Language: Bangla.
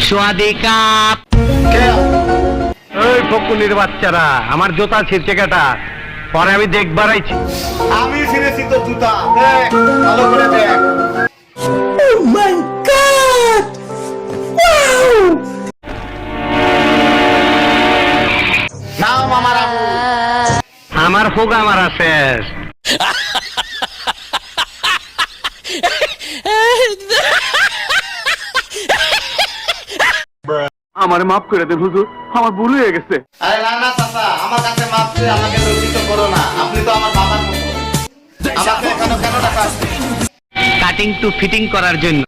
সোয়াদি কাপ। ওই ফকুনির বাচ্চারা আমার জুতা ছিঁড়ছে কেটা, পরে আমি দেখবার আইছি। আমি ছিঁড়েছি তো জুতা, দেখ ভালো করে দেখ। নাম আমার আবু। আমার হোগা মারা শেষ। আমার মাফ করে দেন হুজুর, আমার ভুল হয়ে গেছে। আরে না না চাচা, আমার কাছে মাপ চেয়ে আমাকে দণ্ডিত করো না। আপনি তো আমার বাবার মতো। আমাকে এখানে কেন ডাকা আসছে? কাটিং টু ফিটিং করার জন্য।